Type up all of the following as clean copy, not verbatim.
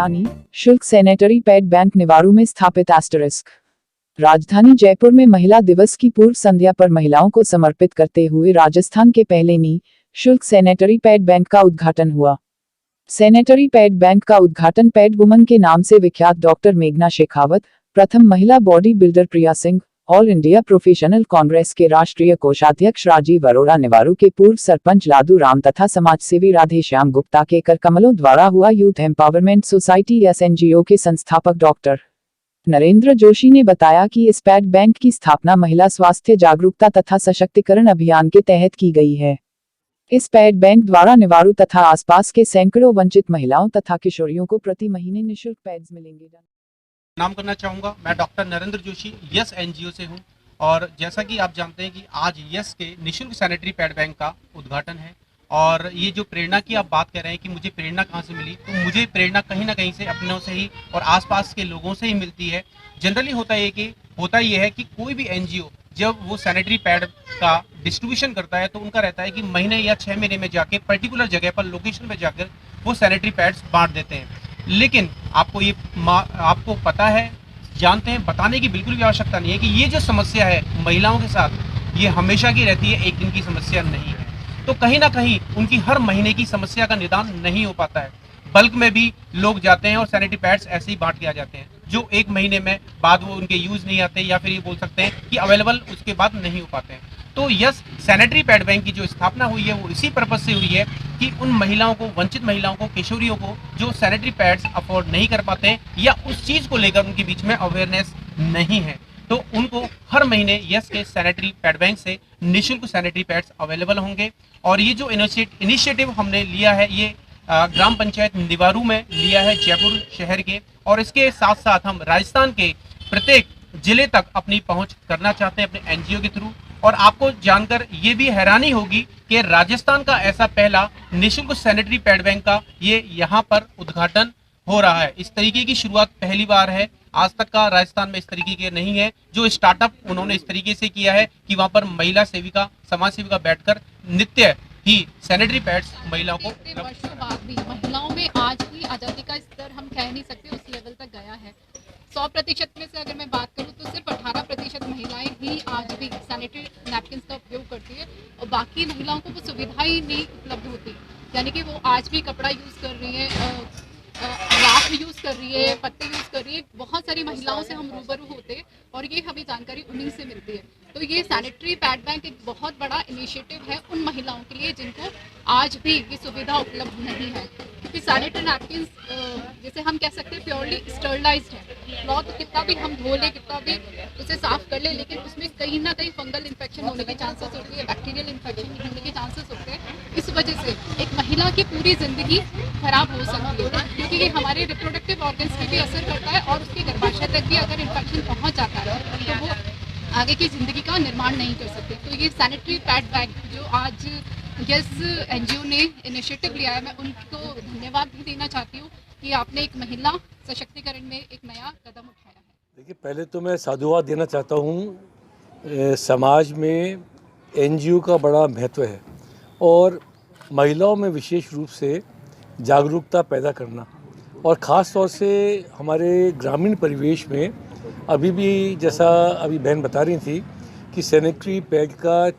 मिला निःशुल्क sanitary pad bank Niwaru में स्थापित *। राजधानी जयपुर में महिला दिवस की पूर्व संध्या पर महिलाओं को समर्पित करते हुए राजस्थान के पहले निःशुल्क सैनिटरी पैड बैंक का उद्घाटन हुआ। सैनिटरी पैड बैंक का उद्घाटन पैड वुमन के नाम से विख्यात डॉक्टर मेघना शेखावत, प्रथम महिला body builder Priya Singh, all India professional Congress के राष्ट्रीय कोषाध्यक्ष राजीव अरोड़ा, निवारू के पूर्व सरपंच लादू राम तथा समाजसेवी राधेश्याम गुप्ता के कर कमलों द्वारा हुआ। यूथ एम्पावरमेंट सोसाइटी (SNGO) के संस्थापक डॉक्टर नरेंद्र जोशी ने बताया कि इस पैड बैंक की स्थापना महिला स्वास्थ्य जागरूकता तथा सशक्तिकरण अभियान के तहत की गई है। इस पैड बैंक द्वारा निवारू तथा आसपास के सैकड़ों वंचित महिलाओं तथा किशोरियों को प्रति महीने निःशुल्क पैड्स मिलेंगे। नाम करना चाहूँगा, मैं doctor Narendra Joshi yes NGO से हूँ और जैसा कि आप जानते हैं कि आज यस के निःशुल्क सैनिटरी पैड बैंक का उद्घाटन है। और ये जो प्रेरणा की आप बात कर रहे हैं कि मुझे प्रेरणा कहाँ से मिली, तो मुझे प्रेरणा कहीं ना कहीं से अपनों से ही और आसपास के लोगों से ही मिलती है। जनरली होता ये है कि कोई भी NGO जब वो सैनिटरी पैड का डिस्ट्रीब्यूशन करता है तो उनका रहता है कि महीने या 6 महीने में जाके पर्टिकुलर जगह पर लोकेशन पर जाकर वो सैनिटरी पैड्स बांट देते हैं। लेकिन आपको पता है, जानते हैं, बताने की बिल्कुल भी आवश्यकता नहीं है कि ये जो समस्या है महिलाओं के साथ, ये हमेशा की रहती है, एक दिन की समस्या नहीं है। तो कहीं ना कहीं उनकी हर महीने की समस्या का निदान नहीं हो पाता है। बल्क में भी लोग जाते हैं और सैनिटरी पैड्स ऐसे ही बांट के आ जाते हैं, जो एक महीने में बाद वो उनके यूज नहीं आते या फिर ये बोल सकते हैं कि अवेलेबल उसके बाद नहीं हो पाते हैं। तो यस सैनिटरी पैड बैंक की जो स्थापना हुई है वो इसी पर्पज से हुई है कि उन महिलाओं को, वंचित महिलाओं को, किशोरियों को जो सैनिटरी पैड्स अफोर्ड नहीं कर पाते हैं या उस चीज़ को लेकर उनके बीच में अवेयरनेस नहीं है, तो उनको हर महीने यस के सैनिटरी पैड बैंक से निःशुल्क सैनिटरी पैड्स अवेलेबल होंगे। और ये जो इनिशिएटिव हमने लिया है ये ग्राम पंचायत निवारू में लिया है, जयपुर शहर के, और इसके साथ साथ हम राजस्थान के प्रत्येक जिले तक अपनी पहुंच करना चाहते हैं अपने NGO के थ्रू। और आपको जानकर ये भी हैरानी होगी कि राजस्थान का ऐसा पहला निःशुल्क सैनिटरी पैड बैंक का ये यहाँ पर उद्घाटन हो रहा है। इस तरीके की शुरुआत पहली बार है, आज तक का राजस्थान में इस तरीके के नहीं है। जो स्टार्टअप उन्होंने इस तरीके से किया है कि वहाँ पर महिला सेविका, समाज सेविका बैठकर नित्य ही सैनिटरी पैड्स महिलाओं को। वर्षों बाद भी महिलाओं में आज भी आज़ादी का स्तर हम कह नहीं सकते उस लेवल तक गया है। 100% में से अगर मैं बात करूं तो सिर्फ 18% महिलाएं ही आज भी सैनिटरी नैपकिन्स का उपयोग करती है और बाकी महिलाओं को वो सुविधा ही नहीं उपलब्ध होती। यानी कि वो आज भी कपड़ा यूज़ कर रही है, राख यूज़ कर रही है, पत्ते यूज़ कर रही है। बहुत सारी महिलाओं से हम रूबरू होते हैं और ये हमें जानकारी उन्हीं से मिलती है। तो ये सैनिटरी पैड बैंक एक बहुत बड़ा इनिशिएटिव है उन महिलाओं के लिए जिनको आज भी ये सुविधा उपलब्ध नहीं है, क्योंकि सैनिटरी नैपकिन्स जैसे हम कह सकते हैं प्योरली स्टरलाइज्ड है। क्लॉथ कितना भी हम धो लें, कितना भी उसे साफ कर ले, लेकिन उसमें कहीं ना कहीं फंगल इन्फेक्शन होने के चांसेस होते हैं, बैक्टीरियल इन्फेक्शन होने के चांसेस होते हैं। इस वजह से एक महिला की पूरी जिंदगी खराब हो सकती है, क्योंकि ये हमारे रिप्रोडक्टिव ऑर्गन्स की भी असर करता है और उसके गर्भाशय तक भी अगर इन्फेक्शन पहुंच जाता है तो वो आगे की ज़िंदगी का निर्माण नहीं कर सकते। तो ये सैनिटरी पैड बैंक जो आज यस NGO ने इनिशिएटिव लिया है, मैं उनको धन्यवाद भी देना चाहती हूँ कि आपने एक महिला सशक्तिकरण में एक नया कदम उठाया है। देखिए, पहले तो मैं साधुवाद देना चाहता हूँ। समाज में NGO का बड़ा महत्व है और महिलाओं में विशेष रूप से जागरूकता पैदा करना, और ख़ास तौर से हमारे ग्रामीण परिवेश में अभी भी, जैसा अभी बहन बता रही थी, कि सैनिटरी पैड का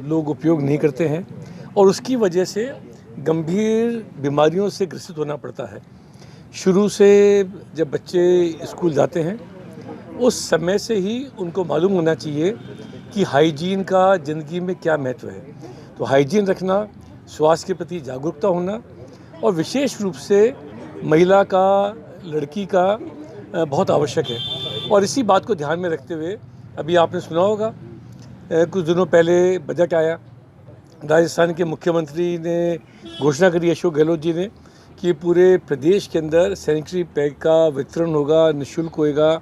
लोग उपयोग नहीं करते हैं और उसकी वजह से गंभीर बीमारियों से ग्रसित होना पड़ता है। शुरू से जब बच्चे स्कूल जाते हैं उस समय से ही उनको मालूम होना चाहिए कि हाइजीन का ज़िंदगी में क्या महत्व है। तो हाइजीन रखना, स्वास्थ्य के प्रति जागरूकता होना और विशेष रूप से महिला का, लड़की का बहुत आवश्यक है। और इसी बात को ध्यान में रखते हुए अभी आपने सुना होगा कुछ दिनों पहले बजट आया, राजस्थान के मुख्यमंत्री ने घोषणा करी, अशोक गहलोत जी ने, कि पूरे प्रदेश के अंदर सैनिटरी पैड का वितरण होगा, निःशुल्क होएगा।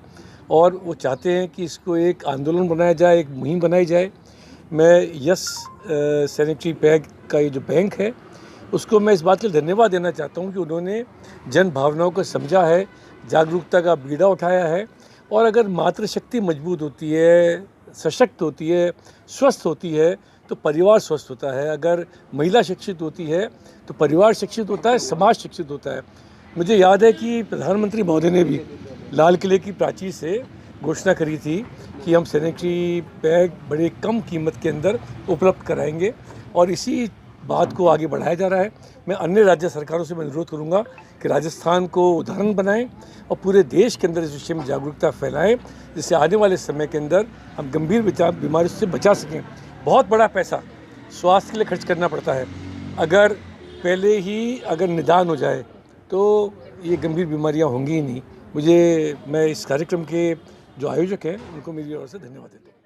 और वो चाहते हैं कि इसको एक आंदोलन बनाया जाए, एक मुहिम बनाई जाए। मैं यस सैनिटरी पैड का ये जो बैंक है उसको मैं इस बात के लिए धन्यवाद देना चाहता हूँ कि उन्होंने जन भावनाओं को समझा है, जागरूकता का बीड़ा उठाया है। और अगर मातृशक्ति मजबूत होती है, सशक्त होती है, स्वस्थ होती है तो परिवार स्वस्थ होता है। अगर महिला शिक्षित होती है तो परिवार शिक्षित होता है, समाज शिक्षित होता है। मुझे याद है कि प्रधानमंत्री महोदय ने भी लाल किले की प्राचीर से घोषणा करी थी कि हम सैनिटरी पैड बड़े कम कीमत के अंदर उपलब्ध कराएंगे और इसी बात को आगे बढ़ाया जा रहा है। मैं अन्य राज्य सरकारों से मैं अनुरोध करूंगा कि राजस्थान को उदाहरण बनाएं और पूरे देश के अंदर इस विषय में जागरूकता फैलाएं, जिससे आने वाले समय के अंदर हम गंभीर बीमारियों से बचा सकें। बहुत बड़ा पैसा स्वास्थ्य के लिए खर्च करना पड़ता है, अगर पहले ही अगर निदान हो जाए तो ये गंभीर बीमारियां होंगी ही नहीं। मैं इस कार्यक्रम के जो आयोजक हैं उनको मेरी ओर से धन्यवाद देता हूँ।